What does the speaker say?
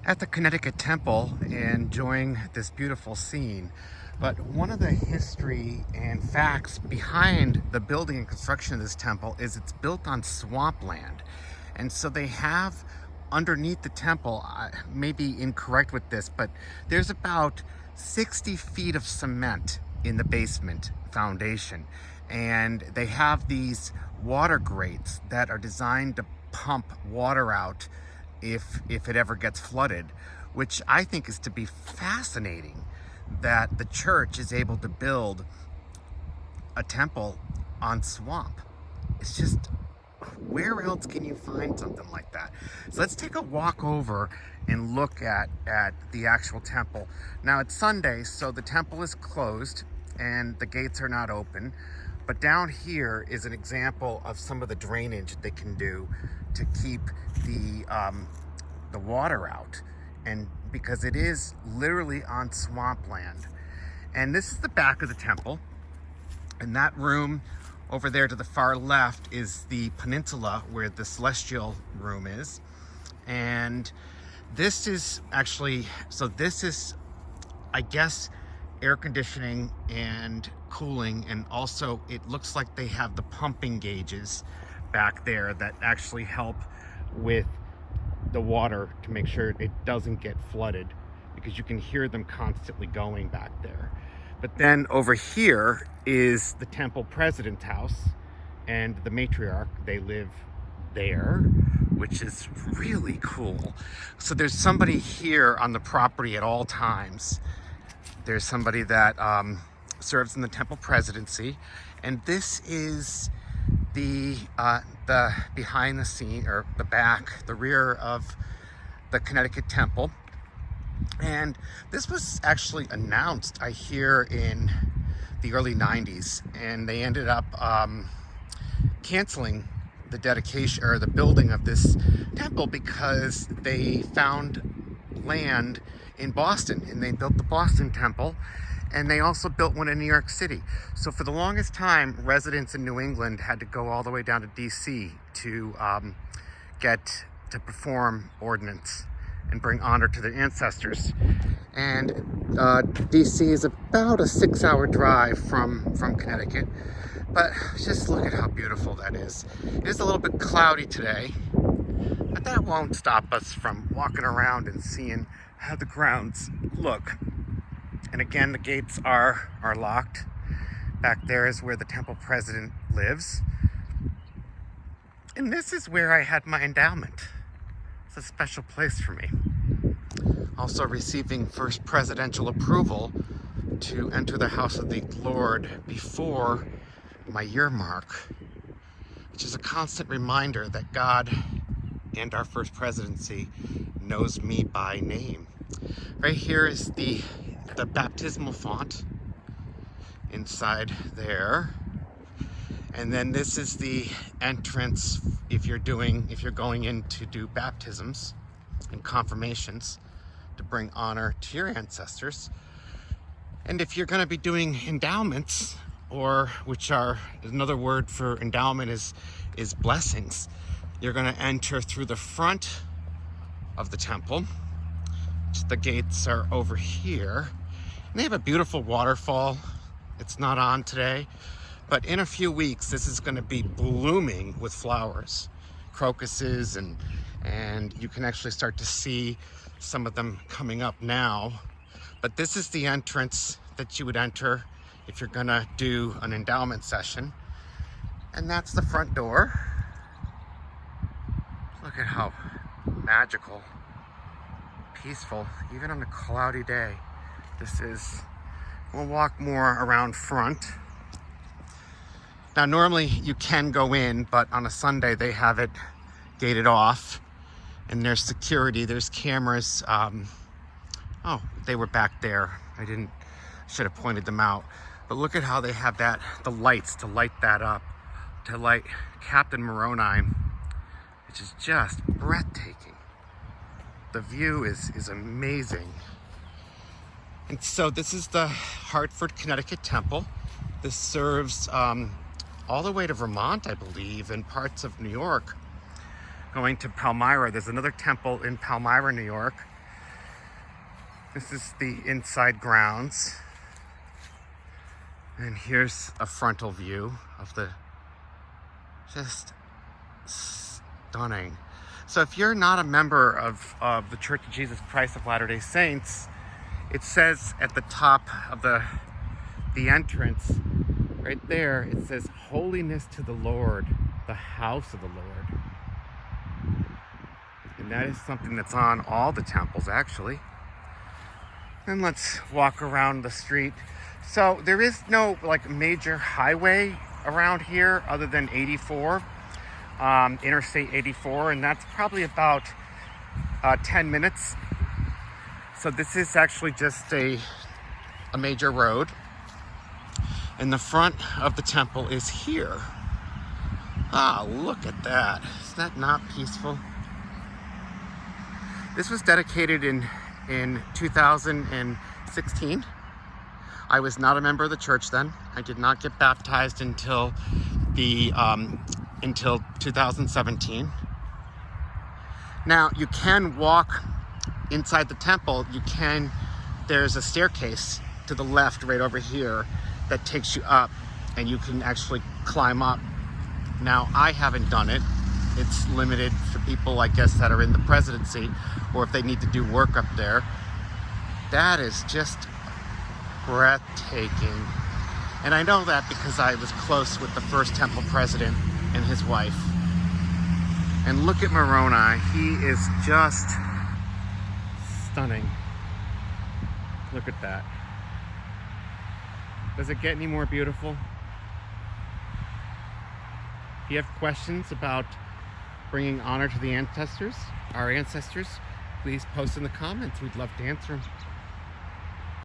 at the Connecticut Temple enjoying this beautiful scene. But one of the history and facts behind the building and construction of this temple is it's built on swampland. And so they have underneath the temple, I may be incorrect with this, but there's about 60 feet of cement in the basement foundation. And they have these water grates that are designed to pump water out if it ever gets flooded, which I think is to be fascinating, that the church is able to build a temple on swamp. It's just, where else can you find something like that? So let's take a walk over and look at the actual temple. Now it's Sunday, so the temple is closed and the gates are not open. But down here is an example of some of the drainage they can do to keep the water out, and because it is literally on swampland. And this is the back of the temple, and that room over there to the far left is the peninsula where the celestial room is. And this is actually, so this is, I guess, air conditioning and cooling, and also it looks like they have the pumping gauges back there that actually help with the water to make sure it doesn't get flooded, because you can hear them constantly going back there. But then over here is the temple president's house and the matriarch. They live there, which is really cool. So there's somebody here on the property at all times. There's somebody that serves in the temple presidency, and this is the behind the scene, or the back, the rear of the Connecticut Temple. And this was actually announced, I hear, in the early 90s, and they ended up canceling the dedication or the building of this temple because they found land in Boston, and they built the Boston Temple, and they also built one in New York City. So for the longest time, residents in New England had to go all the way down to DC to get to perform ordinance and bring honor to their ancestors. And DC is about a 6-hour drive from Connecticut. But just look at how beautiful that is. It is a little bit cloudy today, but that won't stop us from walking around and seeing how the grounds look. And again, the gates are locked. Back there is where the temple president lives. And this is where I had my endowment. It's a special place for me. Also receiving first presidential approval to enter the house of the Lord before my year mark, which is a constant reminder that God and our first presidency knows me by name. Right here is the baptismal font inside there, and then this is the entrance if you're going in to do baptisms and confirmations to bring honor to your ancestors. And if you're going to be doing endowments, or which are another word for endowment is blessings, you're going to enter through the front of the temple. The gates are over here, and they have a beautiful waterfall. It's not on today, but in a few weeks this is going to be blooming with flowers, crocuses, and you can actually start to see some of them coming up now. But this is the entrance that you would enter if you're gonna do an endowment session, and that's the front door. Look at how magical, peaceful, even on a cloudy day this is. We'll walk more around front. Now normally you can go in, but on a Sunday they have it gated off, and there's security, there's cameras. Oh, they were back there. Should have pointed them out. But look at how they have the lights to light that up, to light Captain Moroni, which is just breathtaking. The view is amazing. And so this is the Hartford Connecticut Temple. This serves all the way to Vermont, I believe, and parts of New York. Going to Palmyra, there's another temple in Palmyra, New York. This is the inside grounds. And here's a frontal view of the, just stunning. So if you're not a member of the Church of Jesus Christ of Latter-day Saints, it says at the top of the entrance, right there, it says, "Holiness to the Lord, the house of the Lord." And that is something that's on all the temples, actually. And let's walk around the street. So there is no like major highway around here other than 84, Interstate 84, and that's probably about 10 minutes. So this is actually just a major road. And the front of the temple is here. Ah, look at that. Isn't that not peaceful? This was dedicated in 2016. I was not a member of the church then. I did not get baptized until 2017. Now, you can walk inside the temple. There's a staircase to the left right over here that takes you up, and you can actually climb up. Now, I haven't done it. It's limited for people, I guess, that are in the presidency, or if they need to do work up there. That is just breathtaking. And I know that because I was close with the first temple president and his wife. And look at Moroni. He is just stunning. Look at that. Does it get any more beautiful? If you have questions about bringing honor to the ancestors, our ancestors, please post in the comments. We'd love to answer them.